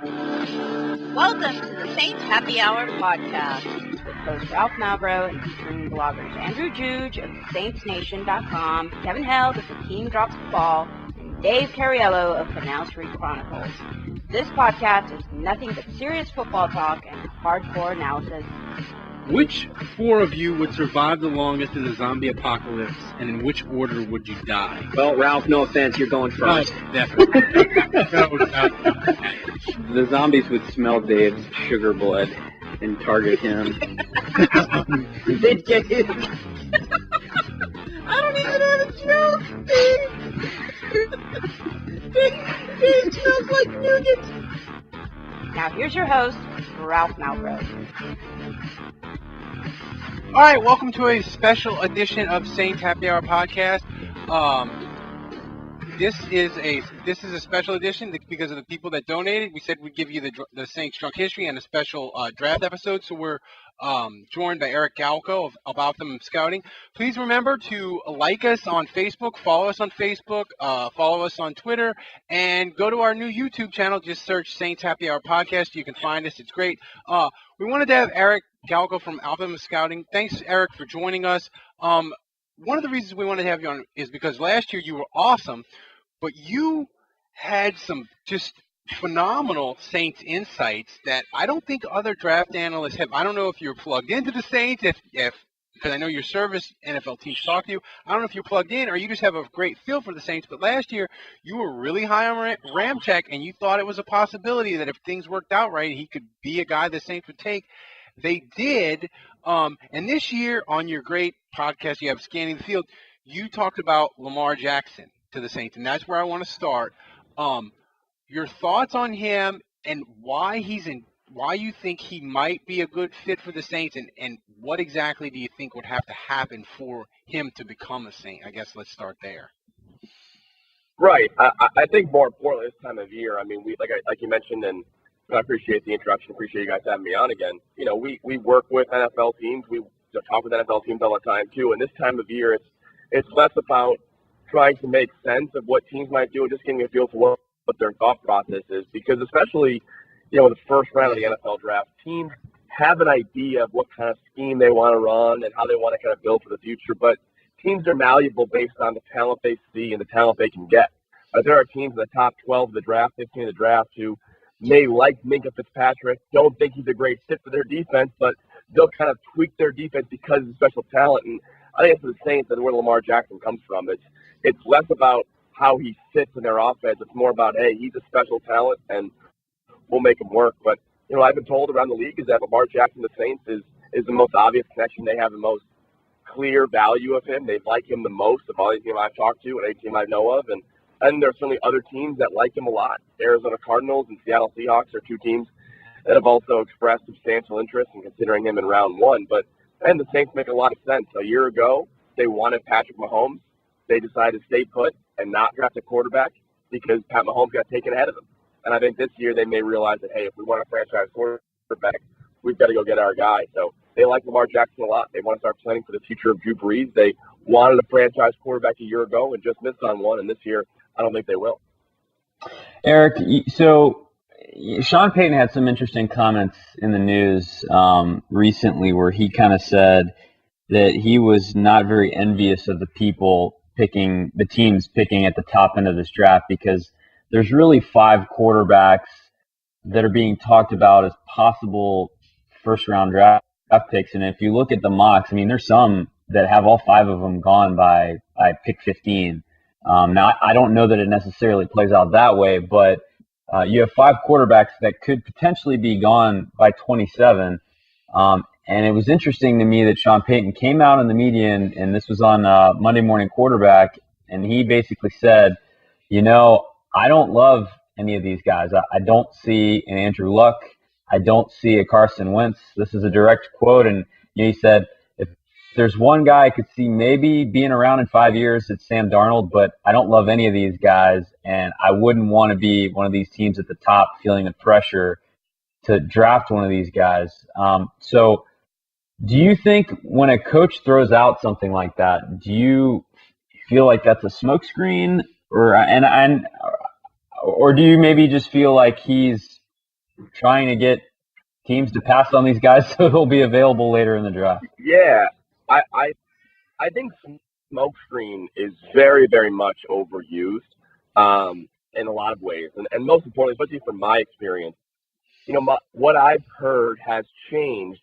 Welcome to the Saints Happy Hour podcast with host Ralph Malbrough and featuring bloggers Andrew Juge of SaintsNation.com, Kevin Held of The Team Drops the Ball, and Dave Cariello of Canal Street Chronicles. This podcast is nothing but serious football talk and hardcore analysis. Which four of you would survive the longest in the zombie apocalypse, and in which order would you die? Well, Ralph, no offense, you're going first. Definitely. The zombies would smell Dave's sugar blood and target him. They'd get him. I don't even have a joke, Dave smells like nougat. Now here's your host, Ralph Malbrough. All right, welcome to a special edition of Saints Happy Hour podcast. This is a special edition because of the people that donated. We said we'd give you the Saints Drunk History and a special draft episode. So we're joined by Galko of Optimum Scouting. Please remember to like us on Facebook, follow us on Facebook, follow us on Twitter, and go to our new YouTube channel. Just search Saints Happy Hour podcast. You can find us. It's great. We wanted to have Galko from Optimum Scouting. Thanks, Eric, for joining us. One of the reasons we wanted to have you on is because last year you were awesome, but you had some just phenomenal Saints insights that I don't think other draft analysts have. I don't know if you're plugged into the Saints, if because I know your service NFL teams talk to you. I don't know if you're plugged in or you just have a great feel for the Saints. But last year you were really high on Ramcyzk, and you thought it was a possibility that if things worked out right, he could be a guy the Saints would take. They did. And this year on your great podcast, you have Scanning the Field, you talked about Lamar Jackson to the Saints, and that's where I want to start. Your thoughts on him and why you think he might be a good fit for the Saints, and what exactly do you think would have to happen for him to become a Saint? I guess let's start there. Right. I think more importantly this time of year, I mean, we like you mentioned, and I appreciate the introduction. Appreciate you guys having me on again. You know, we work with NFL teams. We talk with NFL teams all the time too. And this time of year, it's less about trying to make sense of what teams might do and just getting a feel for what their thought process is. Because especially, you know, in the first round of the NFL draft, teams have an idea of what kind of scheme they want to run and how they want to kind of build for the future. But teams are malleable based on the talent they see and the talent they can get. There are teams in the top 12 of the draft, 15 of the draft, who may like Minkah Fitzpatrick, don't think he's a great fit for their defense, but they'll kind of tweak their defense because of special talent. And I think it's the Saints and where Lamar Jackson comes from. It's less about how he fits in their offense. It's more about, hey, he's a special talent and we'll make him work. But, you know, I've been told around the league is that Lamar Jackson, the Saints, is the most obvious connection. They have the most clear value of him. They like him the most of all the teams I've talked to and any team I know of. And there's certainly other teams that like him a lot. Arizona Cardinals and Seattle Seahawks are two teams that have also expressed substantial interest in considering him in round one. But the Saints make a lot of sense. A year ago, they wanted Patrick Mahomes. They decided to stay put and not draft a quarterback because Pat Mahomes got taken ahead of them. And I think this year they may realize that, hey, if we want a franchise quarterback, we've got to go get our guy. So they like Lamar Jackson a lot. They want to start planning for the future of Drew Brees. They wanted a franchise quarterback a year ago and just missed on one. And this year, I don't think they will. Eric, so Sean Payton had some interesting comments in the news recently where he kind of said that he was not very envious of the teams picking at the top end of this draft because there's really 5 quarterbacks that are being talked about as possible first-round draft picks. And if you look at the mocks, I mean, there's some that have all 5 of them gone by pick 15. Now, I don't know that it necessarily plays out that way, but you have 5 quarterbacks that could potentially be gone by 27. And it was interesting to me that Sean Payton came out in the media, and this was on Monday Morning Quarterback, and he basically said, you know, I don't love any of these guys. I don't see an Andrew Luck. I don't see a Carson Wentz. This is a direct quote, and he said, if there's one guy I could see maybe being around in 5 years, it's Sam Darnold, but I don't love any of these guys, and I wouldn't want to be one of these teams at the top feeling the pressure to draft one of these guys. So do you think when a coach throws out something like that, do you feel like that's a smokescreen, or do you maybe just feel like he's trying to get teams to pass on these guys so they'll be available later in the draft? Yeah, I think smokescreen is very, very much overused in a lot of ways, and most importantly, especially from my experience, what I've heard has changed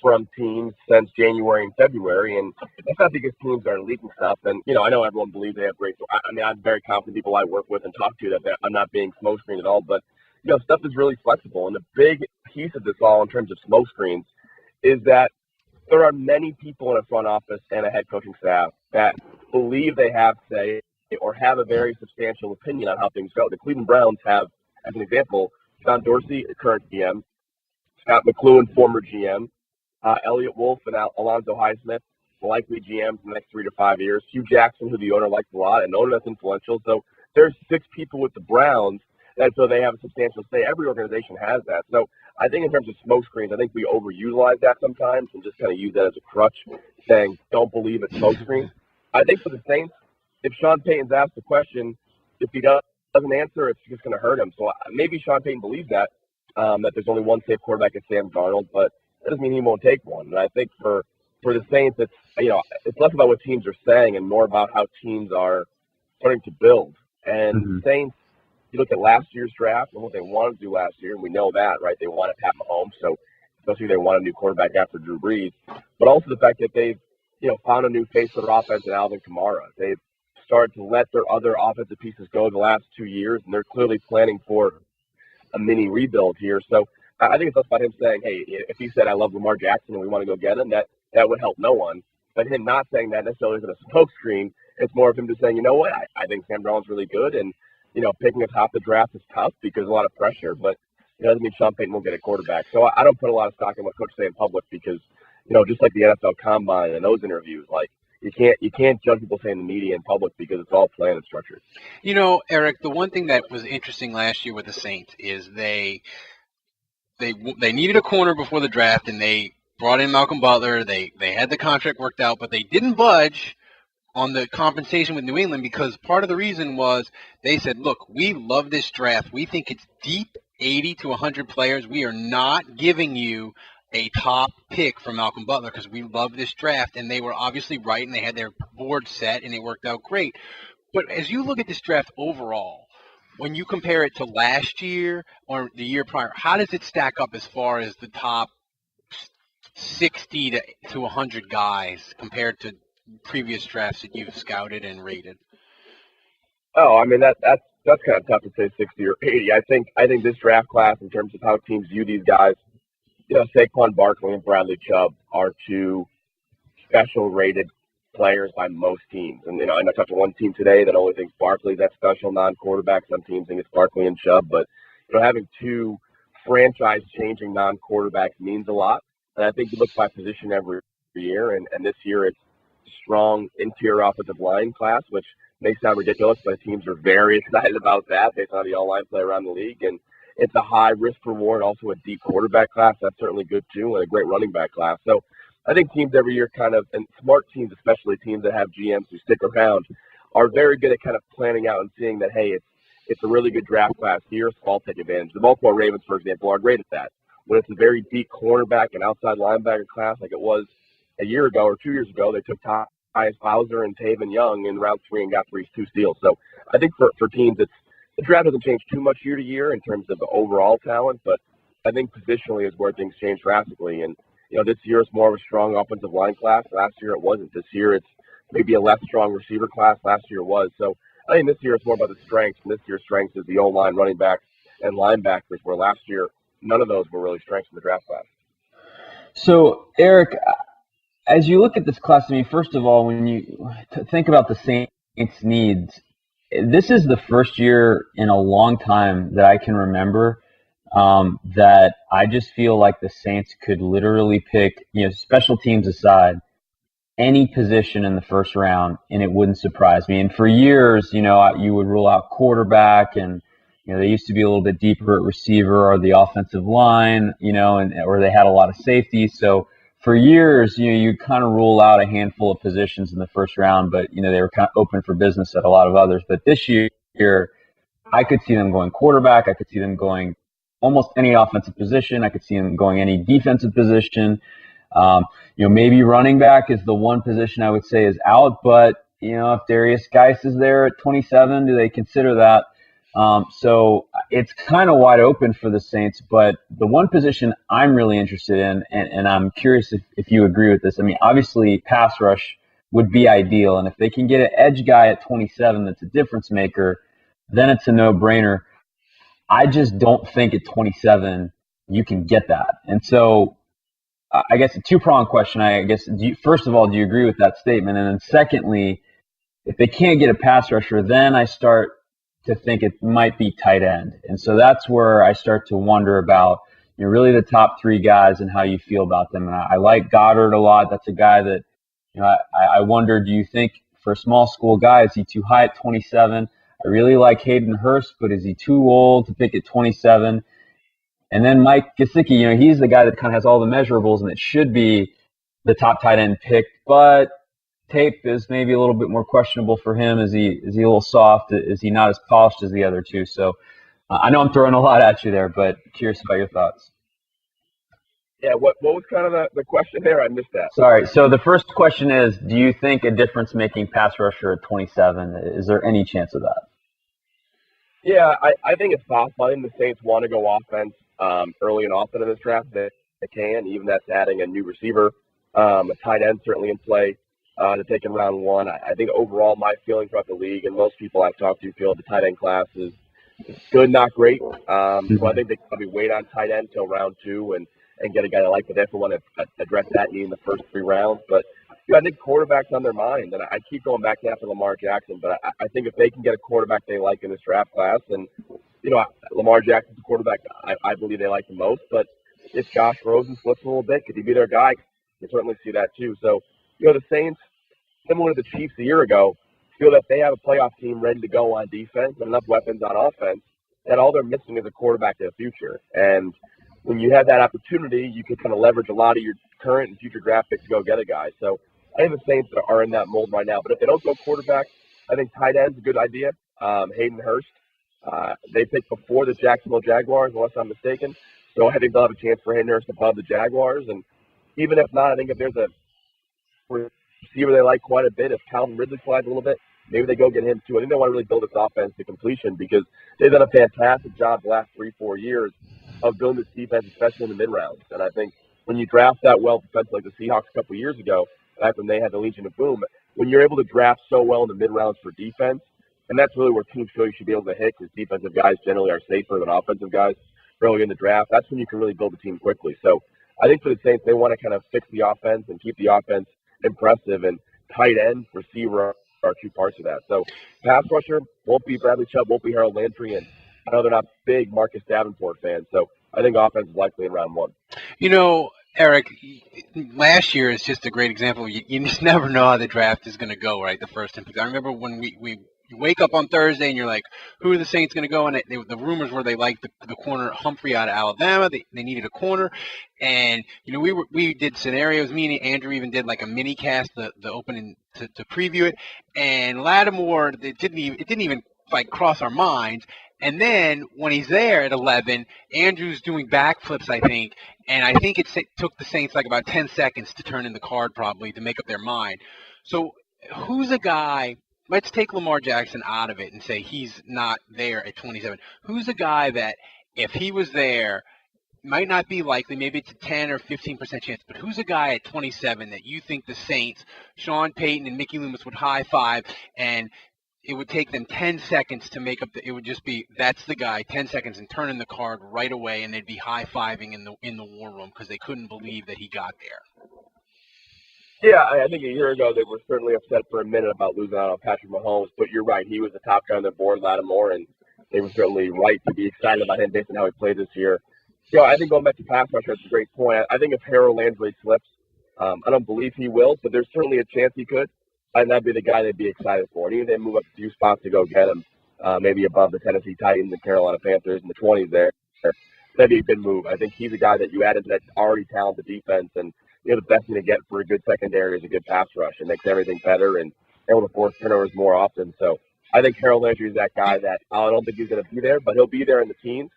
from teams since January and February, and it's not because teams are leaking stuff. And I know everyone believes they have great. I mean, I'm very confident people I work with and talk to that I'm not being smokescreened at all. But stuff is really flexible, and the big piece of this all in terms of smokescreens is that there are many people in a front office and a head coaching staff that believe they have say or have a very substantial opinion on how things go. The Cleveland Browns have, as an example, John Dorsey, current GM, Scott McCloughan, former GM, Elliot Wolf and Alonzo Highsmith, likely GMs in the next 3 to 5 years. Hugh Jackson, who the owner likes a lot, an owner that's influential. So there's 6 people with the Browns, and so they have a substantial say. Every organization has that. So I think in terms of smoke screens, I think we overutilize that sometimes and just kind of use that as a crutch, saying don't believe it's smoke screen. I think for the Saints, if Sean Payton's asked the question, if he doesn't answer, it's just going to hurt him. So maybe Sean Payton believes that there's only one safe quarterback at Sam Darnold, but that doesn't mean he won't take one. And I think for the Saints, it's less about what teams are saying and more about how teams are starting to build. And Saints, you look at last year's draft and what they wanted to do last year, and we know that, right? They wanted Pat Mahomes, so especially they want a new quarterback after Drew Brees. But also the fact that they've, found a new face for their offense in Alvin Kamara. They've started to let their other offensive pieces go the last 2 years, and they're clearly planning for a mini rebuild here. So I think it's less about him saying, hey, if he said, I love Lamar Jackson and we want to go get him, that would help no one. But him not saying that necessarily isn't a smoke screen. It's more of him just saying, you know what, I think Sam Darnold's really good. And, picking atop the draft is tough because a lot of pressure. But it doesn't mean Sean Payton won't get a quarterback. So I don't put a lot of stock in what coaches say in public because, just like the NFL Combine and those interviews, like, you can't judge people saying in the media in public because it's all planned and structured. Eric, the one thing that was interesting last year with the Saints is they needed a corner before the draft, and they brought in Malcolm Butler. They had the contract worked out, but they didn't budge on the compensation with New England because part of the reason was they said, look, we love this draft. We think it's deep, 80 to 100 players. We are not giving you a top pick for Malcolm Butler because we love this draft. And they were obviously right, and they had their board set, and it worked out great. But as you look at this draft overall, when you compare it to last year or the year prior, how does it stack up as far as the top 60 to 100 guys compared to previous drafts that you've scouted and rated? Oh, I mean, that's kind of tough to say 60 or 80. I think this draft class, in terms of how teams view these guys, Saquon Barkley and Bradley Chubb are 2 special rated players by most teams. And, I talked to one team today that only thinks Barkley's that special non-quarterback. Some teams think it's Barkley and Chubb. But, having 2 franchise-changing non-quarterbacks means a lot. And I think you look by position every year. And this year it's strong interior offensive line class, which may sound ridiculous, but teams are very excited about that based on the all-line play around the league. And it's a high risk reward, also a deep quarterback class. That's certainly good too, and a great running back class. So I think teams every year and smart teams, especially teams that have GMs who stick around, are very good at kind of planning out and seeing that, hey, it's a really good draft class here, so I'll take advantage. The Baltimore Ravens, for example, are great at that. When it's a very deep cornerback and outside linebacker class like it was a year ago or 2 years ago, they took Tyus Bowser and Taven Young in round 3 and got 2 steals. So I think for teams, the draft doesn't change too much year to year in terms of the overall talent, but I think positionally is where things change drastically. And, this year it's more of a strong offensive line class. Last year it wasn't. This year it's maybe a less strong receiver class. Last year it was. So I think this year it's more about the strengths, and this year's strengths is the O-line, running backs, and linebackers, where last year none of those were really strengths in the draft class. So, Eric, as you look at this class, I mean, first of all, when you think about the Saints' needs, this is the first year in a long time that I can remember that I just feel like the Saints could literally pick, special teams aside, any position in the first round, and it wouldn't surprise me. And for years, you would rule out quarterback, and they used to be a little bit deeper at receiver or the offensive line, or they had a lot of safety. So for years, you kind of rule out a handful of positions in the first round, but they were kind of open for business at a lot of others. But this year, I could see them going quarterback. I could see them going almost any offensive position. I could see him going any defensive position. Maybe running back is the one position I would say is out, but if Darius Geis is there at 27, do they consider that? So it's kind of wide open for the Saints, but the one position I'm really interested in, and I'm curious if you agree with this. I mean, obviously pass rush would be ideal, and if they can get an edge guy at 27 that's a difference maker, then it's a no-brainer. I just don't think at 27 you can get that. And so I guess a two-pronged question, first of all, do you agree with that statement? And then secondly, if they can't get a pass rusher, then I start to think it might be tight end. And so that's where I start to wonder about really the top three guys and how you feel about them. And I like Goddard a lot. That's a guy that I wonder, do you think for a small school guy, is he too high at 27? I really like Hayden Hurst, but is he too old to pick at 27? And then Mike Gesicki, he's the guy that kind of has all the measurables, and it should be the top tight end pick, but tape is maybe a little bit more questionable for him. Is he a little soft? Is he not as polished as the other two? So I know I'm throwing a lot at you there, but curious about your thoughts. Yeah, what was kind of the question there? I missed that. Sorry. So the first question is, do you think a difference-making pass rusher at 27, is there any chance of that? Yeah, I think it's possible. I think the Saints want to go offense early and often in this draft. They can, even that's adding a new receiver, a tight end certainly in play to take in round one. I think overall my feeling throughout the league, and most people I've talked to feel the tight end class is good, not great. So I think they probably wait on tight end till round two and get a guy they like, but definitely want to address that need in the first 3 rounds. But I think quarterback's on their mind, and I keep going back to after Lamar Jackson, but I think if they can get a quarterback they like in this draft class, and Lamar Jackson's the quarterback I believe they like the most, but if Josh Rosen slips a little bit, could he be their guy? You certainly see that too. So, the Saints, similar to the Chiefs a year ago, feel that they have a playoff team ready to go on defense and enough weapons on offense that all they're missing is a quarterback to the future. And when you have that opportunity, you can kind of leverage a lot of your current and future draft picks to go get a guy. So I think the Saints are in that mold right now. But if they don't go quarterback, I think tight end's a good idea. Hayden Hurst, they picked before the Jacksonville Jaguars, unless I'm mistaken. So I think they'll have a chance for Hayden Hurst above the Jaguars. And even if not, I think if there's a receiver they like quite a bit, if Calvin Ridley slides a little bit, maybe they go get him too. I think they want to really build this offense to completion because they've done a fantastic job the last 3-4 years of building this defense, especially in the mid-rounds. And I think when you draft that well defensively like the Seahawks a couple of years ago, back when they had the Legion of Boom, when you're able to draft so well in the mid-rounds for defense, and that's really where teams feel you should be able to hit because defensive guys generally are safer than offensive guys early in the draft. That's when you can really build a team quickly. So I think for the Saints, they want to kind of fix the offense and keep the offense impressive, and tight end, receiver are 2 parts of that. So pass rusher won't be Bradley Chubb, won't be Harold Landry, and I know they're not big Marcus Davenport fans, so I think offense is likely in round 1. Eric, last year is just a great example. You just never know how the draft is going to go, right? The first 10 picks. I remember when you wake up on Thursday and you're like, who are the Saints going to go? And the rumors were they liked the corner Humphrey out of Alabama. They needed a corner. And, we did scenarios. Me and Andrew even did like a mini cast, the opening to preview it. And Lattimore, it didn't even like cross our minds. And then when he's there at 11, Andrew's doing backflips, I think. And I think it took the Saints like about 10 seconds to turn in the card probably to make up their mind. So who's a guy – let's take Lamar Jackson out of it and say he's not there at 27. Who's a guy that if he was there might not be likely, maybe it's a 10 or 15% chance, but who's a guy at 27 that you think the Saints, Sean Payton and Mickey Loomis would high five and it would take them 10 seconds to make up it would just be, that's the guy, 10 seconds and turn in the card right away and they'd be high-fiving in the war room because they couldn't believe that he got there. Yeah, I think a year ago they were certainly upset for a minute about losing out on Patrick Mahomes, but you're right. He was the top guy on their board, Lattimore, and they were certainly right to be excited about him based on how he played this year. I think going back to pass rusher, that's a great point. I think if Harold Landry slips, I don't believe he will, but there's certainly a chance he could, and that'd be the guy they'd be excited for. And even if they move up a few spots to go get him, maybe above the Tennessee Titans and Carolina Panthers in the 20s there, that'd be a good move. I think he's a guy that you add into that already talented defense, and the best thing to get for a good secondary is a good pass rush. It makes everything better and able to force turnovers more often. So I think Harold Landry is that guy that I don't think he's going to be there, but he'll be there in the teens.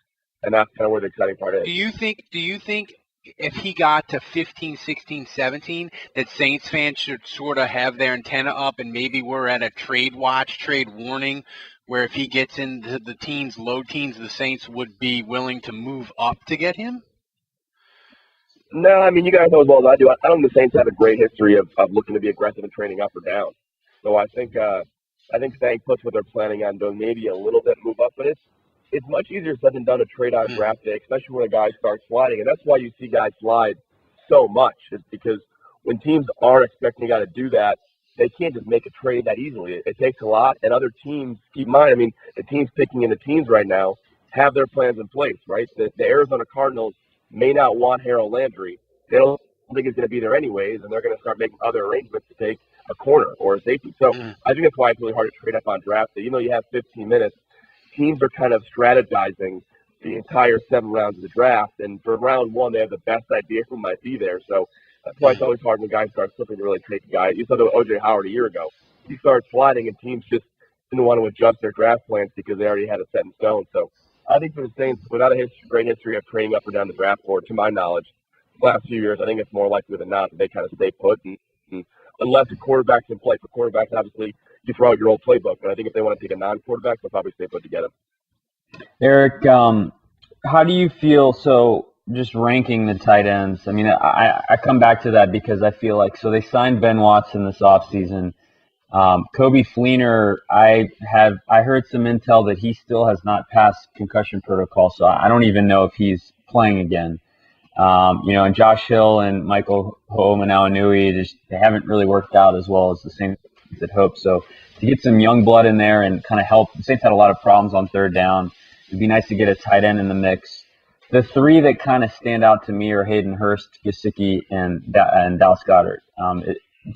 and that's kind of where the exciting part is. Do you think if he got to 15, 16, 17, that Saints fans should sort of have their antenna up and maybe we're at a trade watch, trade warning, where if he gets into the teens, low teens, the Saints would be willing to move up to get him? No, I mean, you guys know as well as I do. I don't think the Saints have a great history of looking to be aggressive and trading up or down. So I think staying put what they're planning on doing, maybe a little bit move up, but it's much easier said than done to trade on draft day, especially when a guy starts sliding. And that's why you see guys slide so much. It's because when teams aren't expecting a guy to do that, they can't just make a trade that easily. It takes a lot. And other teams, keep in mind, I mean, the teams picking in the teams right now have their plans in place, right? The Arizona Cardinals may not want Harold Landry. They don't think he's going to be there anyways, and they're going to start making other arrangements to take a corner or a safety. So I think that's why it's really hard to trade up on draft day. Even though you have 15 minutes, teams are kind of strategizing the entire 7 rounds of the draft, and for round 1, they have the best idea who might be there. So that's why it's always hard when guys start slipping to really take a guy. You saw that with O.J. Howard a year ago. He started sliding, and teams just didn't want to adjust their draft plans because they already had it set in stone. So I think for the Saints, without a great history of trading up or down the draft board, to my knowledge, the last few years, I think it's more likely than not that they kind of stay put. And unless the quarterback's in play. For quarterbacks, obviously, you throw out your old playbook. But I think if they want to take a non-quarterback, they'll probably stay put to get him. Eric, how do you feel? So just ranking the tight ends. I mean, I come back to that because I feel like so they signed Ben Watson this offseason. Kobe Fleener, I heard some intel that he still has not passed concussion protocol, so I don't even know if he's playing again. And Josh Hill and Michael Hoomanawanui, they haven't really worked out as well as the Saints had hoped. So to get some young blood in there and kind of help, the Saints had a lot of problems on third down. It'd be nice to get a tight end in the mix. The 3 that kind of stand out to me are Hayden Hurst, Gesicki, and Dallas Goedert.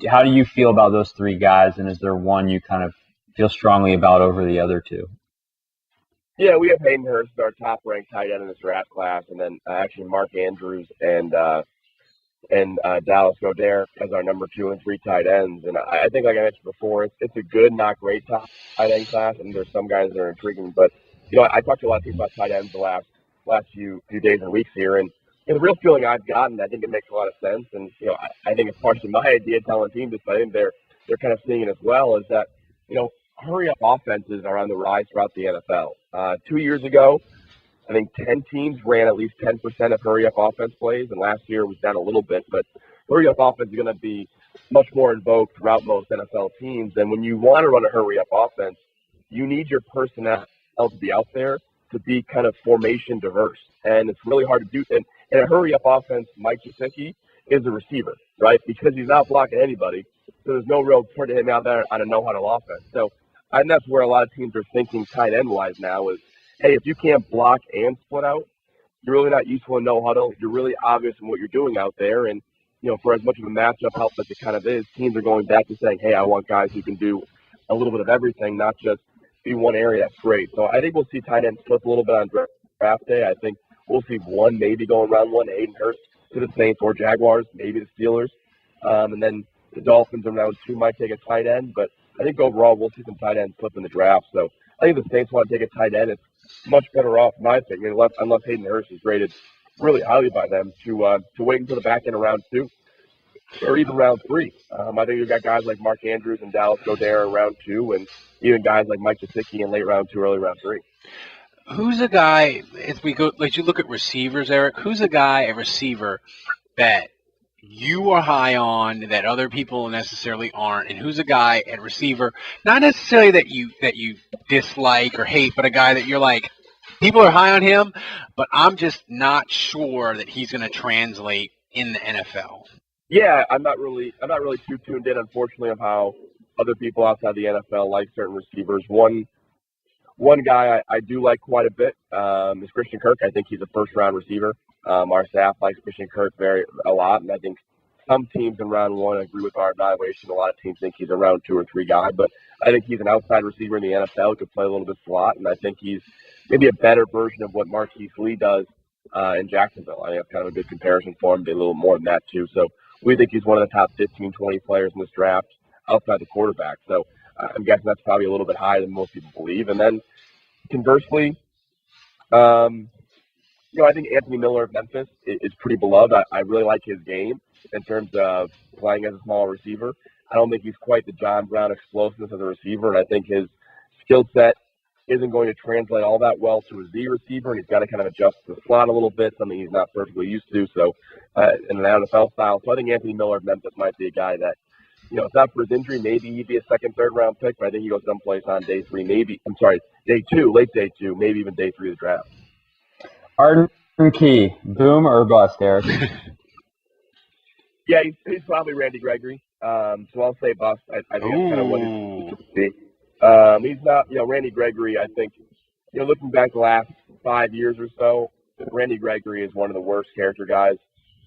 How do you feel about those 3 guys, and is there one you kind of feel strongly about over the other 2? Yeah, we have Hayden Hurst, our top-ranked tight end in this draft class, and then actually Mark Andrews and Dallas Goedert as our number 2 and 3 tight ends. And I think, like I mentioned before, it's a good, not great tight end class, and there's some guys that are intriguing. But I talked to a lot of people about tight ends the last few days and weeks here, and the real feeling I've gotten, I think it makes a lot of sense, and I think it's partially my idea telling teams this, but I think they're kind of seeing it as well, is that hurry up offenses are on the rise throughout the NFL. 2 years ago, I think 10 teams ran at least 10% of hurry up offense plays, and last year it was down a little bit, but hurry up offense is going to be much more in vogue throughout most NFL teams. And when you want to run a hurry up offense, you need your personnel to be out there to be kind of formation diverse, and it's really hard to do. And in a hurry up offense, Mike Gesicki is a receiver, right? Because he's not blocking anybody, so there's no real putting him out there on a no-huddle offense. So I think that's where a lot of teams are thinking tight end-wise now is, hey, if you can't block and split out, you're really not useful in no-huddle. You're really obvious in what you're doing out there. And, for as much of a matchup help as it kind of is, teams are going back to saying, hey, I want guys who can do a little bit of everything, not just be one area. That's great. So I think we'll see tight ends flip a little bit on draft day. I think we'll see one maybe going round 1, Hayden Hurst to the Saints or Jaguars, maybe the Steelers. And then the Dolphins in round 2 might take a tight end. But I think overall we'll see some tight ends flip in the draft. So I think the Saints want to take a tight end. It's much better off, in my opinion, unless Hayden Hurst is rated really highly by them, to wait until the back end of round 2 or even round 3. I think you've got guys like Mark Andrews and Dallas Goedert in round 2, and even guys like Mike Gesicki in late round 2, early round 3. Who's a guy, if we go, like you look at receivers, Eric, who's a receiver that you are high on that other people necessarily aren't, and who's a guy at receiver, not necessarily that you dislike or hate, but a guy that you're like, people are high on him, but I'm just not sure that he's going to translate in the NFL. Yeah, I'm not really too tuned in, unfortunately, of how other people outside the NFL like certain receivers. One guy I do like quite a bit is Christian Kirk. I think he's a first-round receiver. Our staff likes Christian Kirk a lot, and I think some teams in round 1 agree with our evaluation. A lot of teams think he's a round 2 or 3 guy, but I think he's an outside receiver in the NFL who could play a little bit slot, and I think he's maybe a better version of what Marquise Lee does in Jacksonville. I think that's kind of a good comparison for him, a little more than that too. So we think he's one of the top 15, 20 players in this draft outside the quarterback. So I'm guessing that's probably a little bit higher than most people believe. And then conversely, I think Anthony Miller of Memphis is pretty beloved. I really like his game in terms of playing as a small receiver. I don't think he's quite the John Brown explosiveness as a receiver, and I think his skill set isn't going to translate all that well to a Z receiver, and he's got to kind of adjust to the slot a little bit, something he's not perfectly used to. So, in an NFL style, so I think Anthony Miller of Memphis might be a guy that, if not for his injury, maybe he'd be a second, third round pick. But I think he goes someplace on day 3, day 2, late day 2, maybe even day 3 of the draft. Arden Key, boom or bust, Eric? Yeah, he's probably Randy Gregory. So I'll say bust. I think that's kind of what it should be. He's not, Randy Gregory, I think, looking back the last 5 years or so, Randy Gregory is one of the worst character guys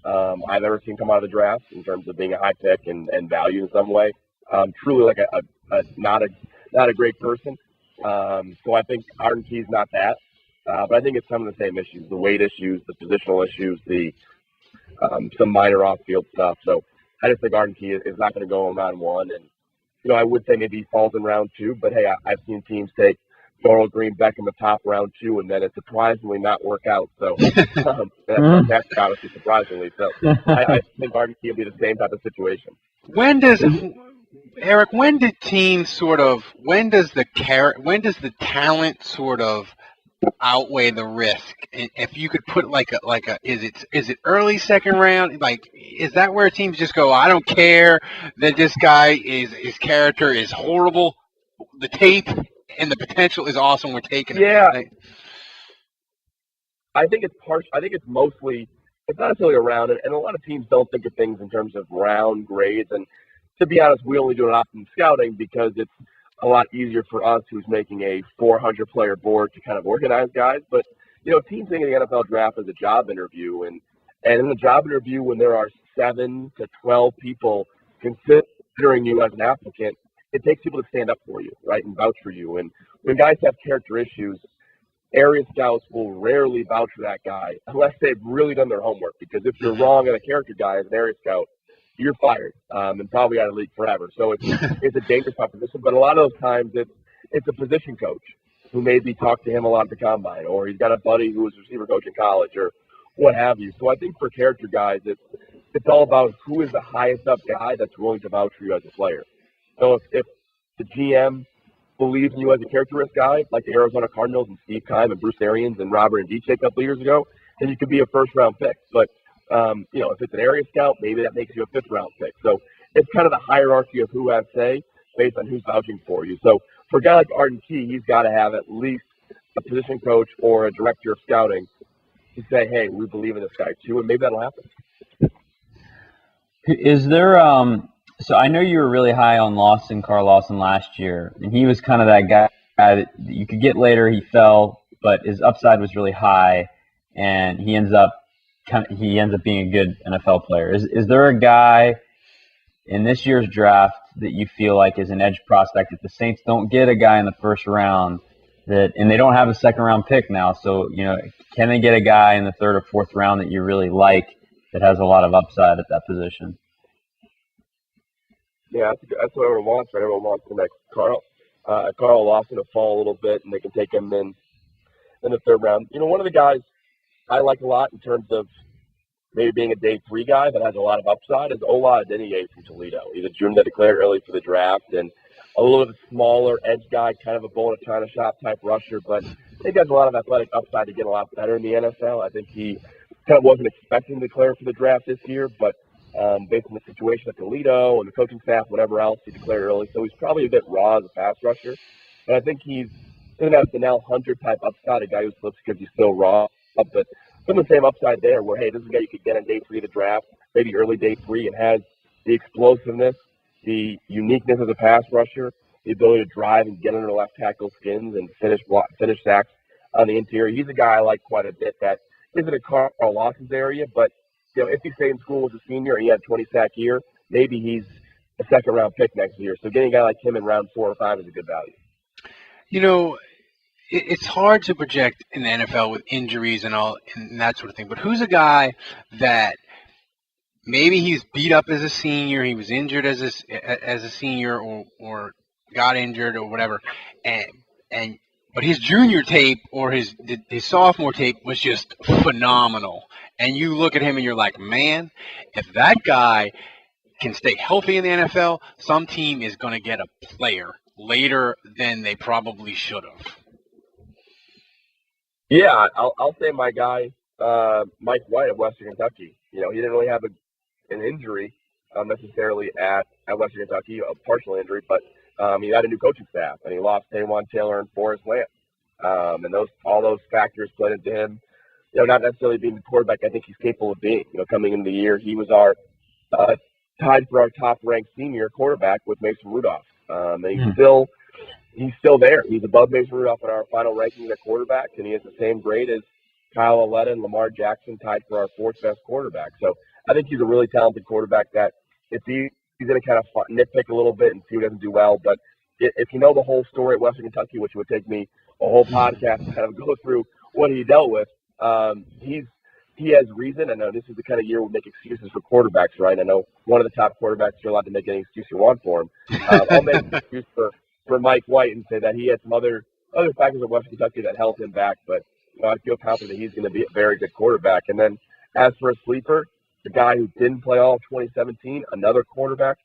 I've ever seen come out of the draft in terms of being a high pick and value in some way. Truly like not a great person. So I think Arden Key's not that. But I think it's some of the same issues, the weight issues, the positional issues, some minor off-field stuff. So I just think Arden Key is not going to go on round 1. And, I would say maybe he falls in round 2. But, hey, I've seen teams take Darrell Green back in the top round 2, and then it surprisingly not work out. So that's obviously surprisingly. So I think Arden Key will be the same type of situation. When does the talent sort of outweigh the risk? And if you could put is it early second round? Like, is that where teams just go, I don't care that this guy his character is horrible, the tape and the potential is awesome, we're taking it. Yeah. I think it's mostly, it's not necessarily a round, and a lot of teams don't think of things in terms of round grades. And to be honest, we only do an Optimum Scouting because it's a lot easier for us who's making a 400-player board to kind of organize guys. But, teams think of the NFL draft as a job interview. And in the job interview, when there are 7 to 12 people considering you as an applicant, it takes people to stand up for you, right, and vouch for you. And when guys have character issues, area scouts will rarely vouch for that guy unless they've really done their homework. Because if you're wrong on a character guy as an area scout, you're fired and probably out of the league forever. So it's a dangerous proposition. But a lot of those times it's a position coach who maybe talked to him a lot at the combine, or he's got a buddy who was a receiver coach in college, or what have you. So I think for character guys, it's all about who is the highest up guy that's willing to vouch for you as a player. So if the GM believes in you as a character risk guy, like the Arizona Cardinals and Steve Keim and Bruce Arians and Robert and DJ a couple years ago, then you could be a first-round pick. But, if it's an area scout, maybe that makes you a fifth-round pick. So it's kind of the hierarchy of who has say based on who's vouching for you. So for a guy like Arden Key, he's got to have at least a position coach or a director of scouting to say, hey, we believe in this guy too, and maybe that'll happen. Is there so I know you were really high on Carl Lawson last year, and he was kind of that guy that you could get later. He fell, but his upside was really high, and he ends up being a good NFL player. Is there a guy in this year's draft that you feel like is an edge prospect if the Saints don't get a guy in the first round and they don't have a second round pick now? So, can they get a guy in the third or fourth round that you really like that has a lot of upside at that position? Yeah, that's what everyone wants, right? Everyone wants the next Carl Lawson to fall a little bit, and they can take him in the third round. One of the guys I like a lot in terms of maybe being a day 3 guy that has a lot of upside is Ola Adeniyi from Toledo. He's a junior that declared early for the draft, and a little bit smaller edge guy, kind of a bull in a china shop type rusher, but I think he has a lot of athletic upside to get a lot better in the NFL. I think he kind of wasn't expecting to declare for the draft this year, but based on the situation at Toledo and the coaching staff, whatever else, he declared early. So he's probably a bit raw as a pass rusher. And I think he's going to have the Donnell Hunter type upside, a guy who slips because he's still raw. But some of the same upside there where, hey, this is a guy you could get on day 3 of the draft, maybe early day 3, and has the explosiveness, the uniqueness as a pass rusher, the ability to drive and get under the left tackle skins and finish sacks on the interior. He's a guy I like quite a bit that isn't a Carl Lawson's area, but if he stayed in school as a senior and he had a 20-sack year, maybe he's a second-round pick next year. So getting a guy like him in round 4 or 5 is a good value. It's hard to project in the NFL with injuries and all and that sort of thing. But who's a guy that maybe he's beat up as a senior, he was injured as a senior, or got injured or whatever, But his junior tape or his sophomore tape was just phenomenal. And you look at him and you're like, man, if that guy can stay healthy in the NFL, some team is going to get a player later than they probably should have. Yeah, I'll say my guy, Mike White of Western Kentucky. He didn't really have an injury necessarily at Western Kentucky, a partial injury, but he had a new coaching staff, and he lost Taywan Taylor and Forrest Lamp. And all those factors played into him, not necessarily being the quarterback I think he's capable of being. Coming into the year, he was tied for our top-ranked senior quarterback with Mason Rudolph. And he's still there. He's above Mason Rudolph in our final ranking at quarterback, and he has the same grade as Kyle Aletta and Lamar Jackson, tied for our fourth-best quarterback. So I think he's a really talented quarterback that if he's going to kind of nitpick a little bit and see who doesn't do well. But if you know the whole story at Western Kentucky, which would take me a whole podcast to kind of go through what he dealt with, he has reason. I know this is the kind of year we make excuses for quarterbacks, right? I know one of the top quarterbacks, you're allowed to make any excuse you want for him. I'll make an excuse for Mike White and say that he had some other factors at Western Kentucky that held him back, but I feel confident that he's going to be a very good quarterback. And then as for a sleeper, the guy who didn't play all of 2017, another quarterback,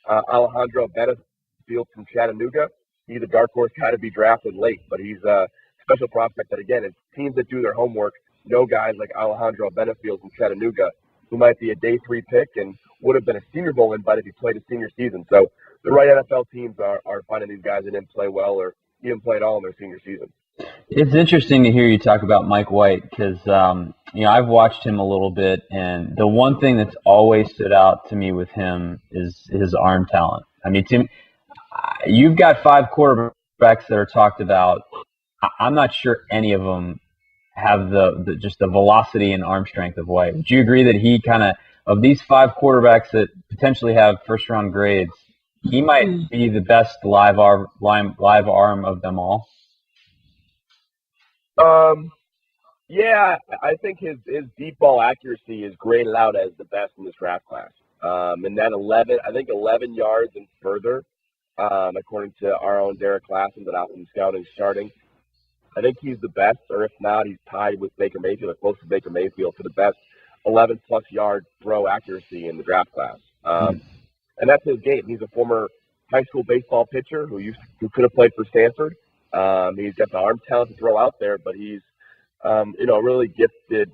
Alejandro Benefield from Chattanooga. He's a dark horse guy to be drafted late, but he's a special prospect that, again, it's teams that do their homework know guys like Alejandro Benefield from Chattanooga, who might be a day 3 pick and would have been a Senior Bowl invite if he played a senior season. So the right NFL teams are finding these guys that didn't play well or even play at all in their senior season. It's interesting to hear you talk about Mike White because, I've watched him a little bit, and the one thing that's always stood out to me with him is his arm talent. I mean, Tim, you've got 5 quarterbacks that are talked about. I'm not sure any of them have just the velocity and arm strength of White. Would you agree that he of these 5 quarterbacks that potentially have first-round grades, he might be the best live arm of them all? Yeah, I think his deep ball accuracy is graded out as the best in this draft class. And that 11 yards and further, according to our own Derek Klassen at Optimum Scouting starting. I think he's the best, or if not, he's tied with Baker Mayfield or close to Baker Mayfield for the best 11-plus yard throw accuracy in the draft class. And that's his game. He's a former high school baseball pitcher who could have played for Stanford. He's got the arm talent to throw out there, but he's really gifted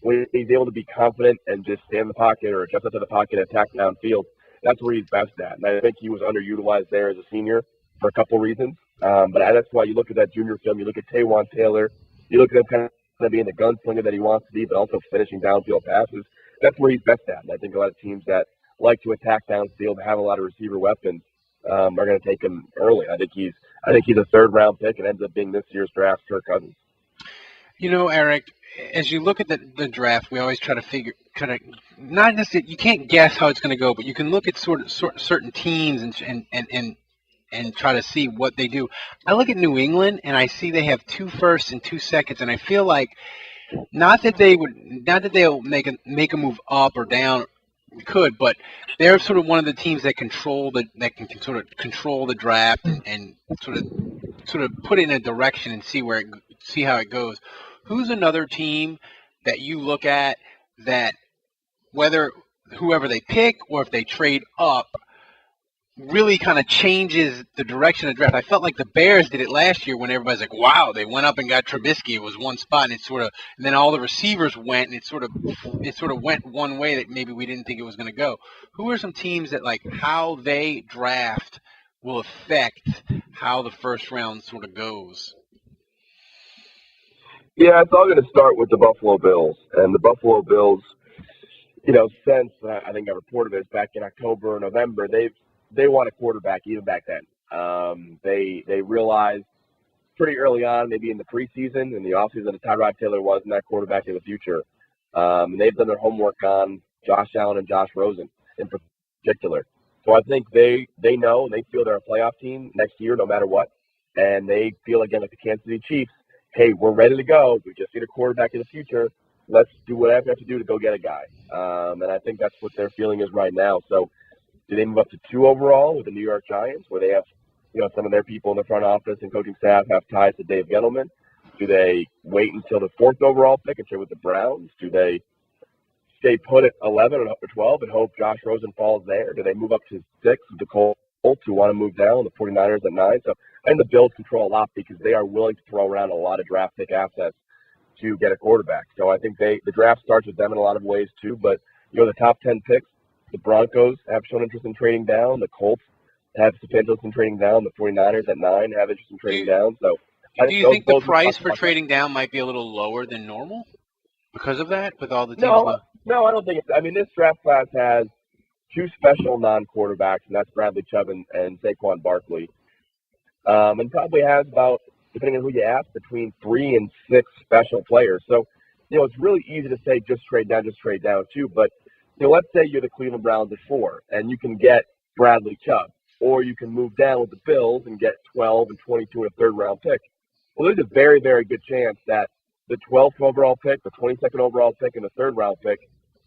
when he's able to be confident and just stand in the pocket or adjust up to the pocket and attack downfield. That's where he's best at. And I think he was underutilized there as a senior for a couple reasons. But that's why you look at that junior film, you look at Taywan Taylor, you look at him kind of being the gunslinger that he wants to be, but also finishing downfield passes. That's where he's best at. And I think a lot of teams that like to attack downfield, have a lot of receiver weapons, are going to take him early. I think he's a 3rd-round pick and ends up being this year's draft Kirk Cousins. Eric, as you look at the draft, we always try to figure, not necessarily, you can't guess how it's going to go, but you can look at sort of certain teams and try to see what they do. I look at New England and I see they have 2 firsts and 2 seconds, and I feel like not that they'll make a move up or down, but they're sort of one of the teams that can control the draft and sort of put it in a direction and see how it goes. Who's another team that you look at that whether whoever they pick or if they trade up really kind of changes the direction of the draft? I felt like the Bears did it last year when everybody's like, wow, they went up and got Trubisky. It was one spot, and and then all the receivers went, and it sort of went one way that maybe we didn't think it was going to go. Who are some teams that, like, how they draft will affect how the first round sort of goes? Yeah, it's all going to start with the Buffalo Bills. And the Buffalo Bills, since I think I reported this back in October or November, they want a quarterback even back then. They realized pretty early on, maybe in the preseason, in the offseason, that Tyrod Taylor wasn't that quarterback in the future. And they've done their homework on Josh Allen and Josh Rosen in particular. So I think they know and they feel they're a playoff team next year no matter what. And they feel, again, like the Kansas City Chiefs, hey, we're ready to go. We just need a quarterback in the future. Let's do whatever we have to do to go get a guy. And I think that's what their feeling is right now. So do they move up to 2 overall with the New York Giants, where they have, some of their people in the front office and coaching staff have ties to Dave Gettleman? Do they wait until the 4th overall pick and trade with the Browns? Do they stay put at 11 or up to 12 and hope Josh Rosen falls there? Do they move up to 6 with the Colts who want to move down, the 49ers at 9? So I think the Bills control a lot because they are willing to throw around a lot of draft pick assets to get a quarterback. So I think the draft starts with them in a lot of ways too. But, the top 10 picks, the Broncos have shown interest in trading down. The Colts have potential in trading down. The 49ers at 9 have interest in trading down. So do you think the price for trading down might be a little lower than normal because of that with all the teams? No, I don't think it's – I mean, this draft class has 2 special non-quarterbacks, and that's Bradley Chubb and Saquon Barkley. And probably has about, depending on who you ask, between 3 and 6 special players. So, it's really easy to say just trade down too. But, let's say you're the Cleveland Browns at 4, and you can get Bradley Chubb. Or you can move down with the Bills and get 12 and 22 and a 3rd-round pick. Well, there's a very, very good chance that the 12th overall pick, the 22nd overall pick, and the 3rd-round pick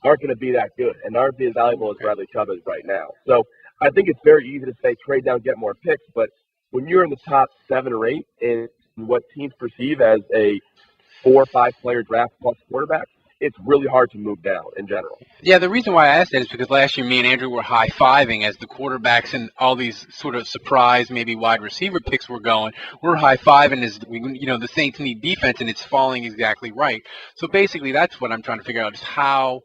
aren't going to be that good and aren't be as valuable as Bradley Chubb is right now. So I think it's very easy to say trade down, get more picks. But when you're in the top 7 or 8 in what teams perceive as a 4 or 5 player draft plus quarterback, it's really hard to move down in general. Yeah, the reason why I asked that is because last year me and Andrew were high-fiving as the quarterbacks and all these sort of surprise, maybe wide receiver picks were going. We're high-fiving as the Saints need defense, and it's falling exactly right. So basically, that's what I'm trying to figure out is how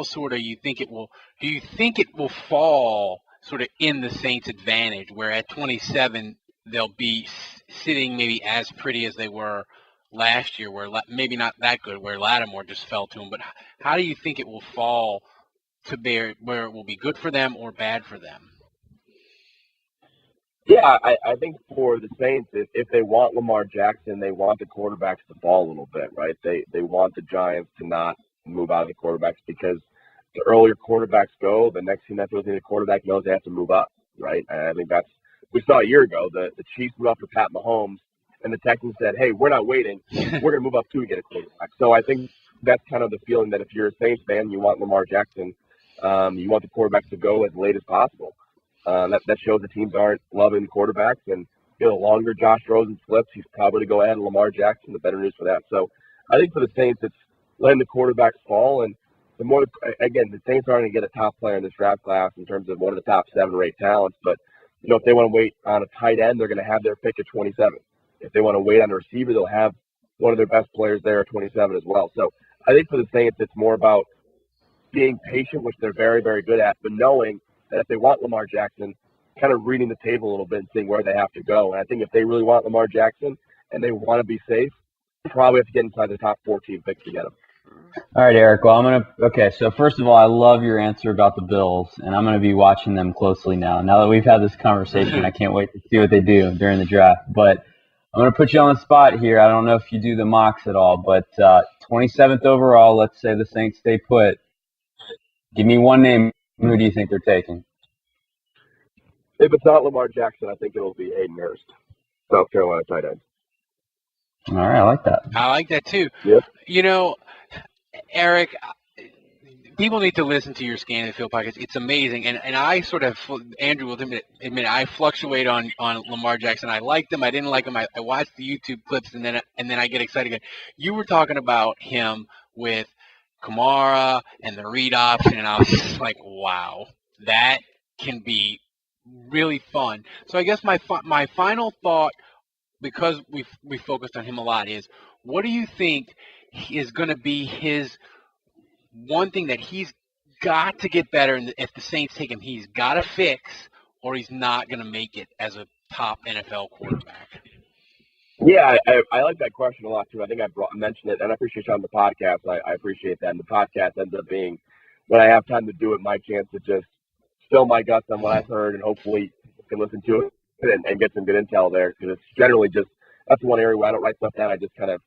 sort of you think it will. Do you think it will fall sort of in the Saints' advantage, where at 27 they'll be sitting maybe as pretty as they were last year, where maybe not that good, where Lattimore just fell to him. But how do you think it will fall to bear, where it will be good for them or bad for them? Yeah, I think for the Saints, if they want Lamar Jackson, they want the quarterbacks to fall a little bit, right? They want the Giants to not move out of the quarterbacks because the earlier quarterbacks go, the next team that throws in the quarterback knows they have to move up, right? And I think we saw a year ago, the Chiefs moved up for Pat Mahomes, and the Texans said, hey, we're not waiting. We're going to move up too to get a quarterback. So I think that's kind of the feeling that if you're a Saints fan, you want Lamar Jackson, you want the quarterbacks to go as late as possible. That shows the teams aren't loving the quarterbacks. And the longer Josh Rosen slips, he's probably to go ahead of Lamar Jackson. The better news for that. So I think for the Saints, it's letting the quarterbacks fall. And the more, again, the Saints aren't going to get a top player in this draft class in terms of one of the top 7 or 8 talents. But, if they want to wait on a tight end, they're going to have their pick at 27. If they want to wait on a receiver, they'll have one of their best players there at 27 as well. So I think for the Saints, it's more about being patient, which they're very, very good at, but knowing that if they want Lamar Jackson, kind of reading the table a little bit and seeing where they have to go. And I think if they really want Lamar Jackson and they want to be safe, they probably have to get inside the top 14 picks to get him. All right, Eric. Well, so first of all, I love your answer about the Bills, and I'm going to be watching them closely now. Now that we've had this conversation, I can't wait to see what they do during the draft. But I'm going to put you on the spot here. I don't know if you do the mocks at all, but 27th overall, let's say the Saints stay put. Give me one name. Who do you think they're taking? If it's not Lamar Jackson, I think it'll be Hayden Hurst, South Carolina tight end. All right, I like that. I like that too. Yep. Eric, people need to listen to your Scan the Field podcast. It's amazing. And I sort of, Andrew will admit, I fluctuate on Lamar Jackson. I liked him. I didn't like him. I watched the YouTube clips, and then I get excited again. You were talking about him with Kamara and the read option, and I was just like, wow, that can be really fun. So I guess my final thought, because we focused on him a lot, is what do you think is going to be his one thing that he's got to get better, and if the Saints take him, he's got to fix, or he's not going to make it as a top NFL quarterback? Yeah, I like that question a lot, too. I think I mentioned it, and I appreciate you on the podcast. I appreciate that. And the podcast ends up being, when I have time to do it, my chance to just spill my guts on what I've heard, and hopefully you can listen to it and get some good intel there, because it's generally just, that's one area where I don't write stuff down. I just kind of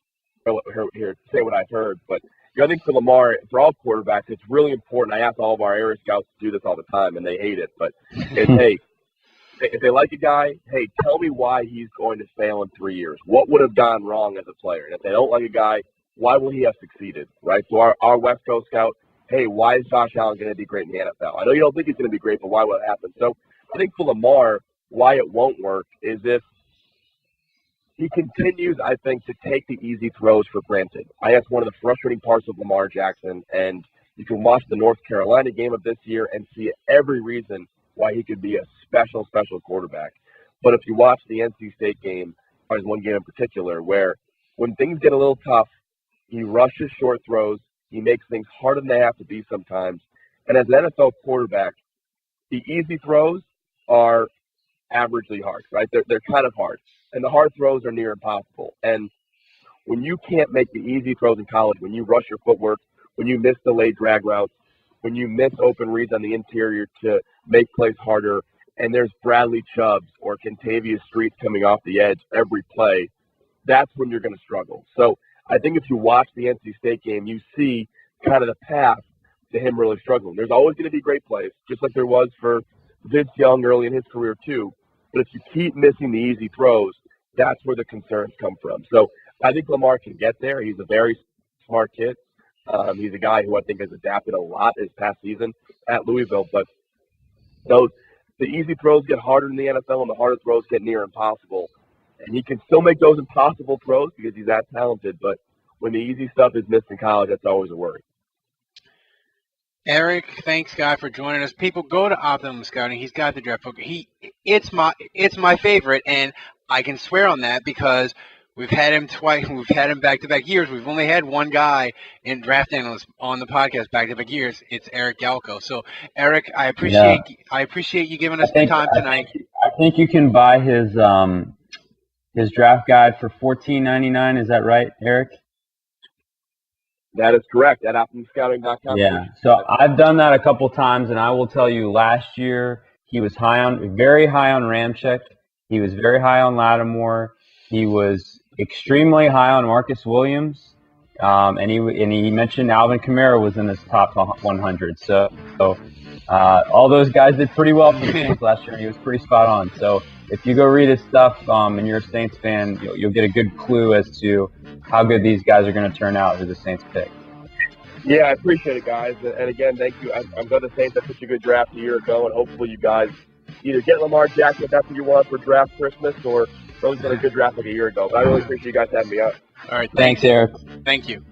say what I've heard. But I think for Lamar, for all quarterbacks, it's really important. I ask all of our area scouts to do this all the time, and they hate it. But it's, hey, if they like a guy, hey, tell me why he's going to fail in 3 years. What would have gone wrong as a player? And if they don't like a guy, why will he have succeeded, right? So our West Coast scout, hey, why is Josh Allen going to be great in the NFL? I know you don't think he's going to be great, but why will it happen? So I think for Lamar, why it won't work is if he continues, I think, to take the easy throws for granted. I think that's one of the frustrating parts of Lamar Jackson, and you can watch the North Carolina game of this year and see every reason why he could be a special, special quarterback. But if you watch the NC State game, or there's one game in particular, where when things get a little tough, he rushes short throws, he makes things harder than they have to be sometimes. And as an NFL quarterback, the easy throws are averagely hard, right? They're kind of hard. And the hard throws are near impossible. And when you can't make the easy throws in college, when you rush your footwork, when you miss delayed drag routes, when you miss open reads on the interior to make plays harder, and there's Bradley Chubbs or Kentavious Streets coming off the edge every play, that's when you're going to struggle. So I think if you watch the NC State game, you see kind of the path to him really struggling. There's always going to be great plays, just like there was for Vince Young early in his career too. But if you keep missing the easy throws, that's where the concerns come from. So I think Lamar can get there. He's a very smart kid. He's a guy who I think has adapted a lot this past season at Louisville. But the easy throws get harder in the NFL, and the harder throws get near impossible. And he can still make those impossible throws because he's that talented. But when the easy stuff is missed in college, that's always a worry. Eric, thanks, guy, for joining us. People, go to Optimum Scouting. He's got the draft book. It's my favorite, and I can swear on that because we've had him twice. We've had him back-to-back years. We've only had one guy in draft analyst on the podcast back-to-back years. It's Eric Galko. So, Eric, I appreciate you giving us the time tonight. I think you can buy his draft guide for $14.99. Is that right, Eric? That is correct, at OptimumScouting.com. Yeah, so I've done that a couple times, and I will tell you, last year he was very high on Ramczyk. He was very high on Lattimore. He was extremely high on Marcus Williams, and he mentioned Alvin Kamara was in his top 100. So all those guys did pretty well for the Saints last year. He was pretty spot on. So if you go read his stuff and you're a Saints fan, you'll get a good clue as to how good these guys are going to turn out who the Saints pick. Yeah, I appreciate it, guys. And again, thank you. I'm glad the Saints had such a good draft a year ago, and hopefully you guys either get Lamar Jackson if that's what you want for draft Christmas, or really did a good draft like a year ago. But I really appreciate you guys having me on. All right. Thanks, Eric. Thank you.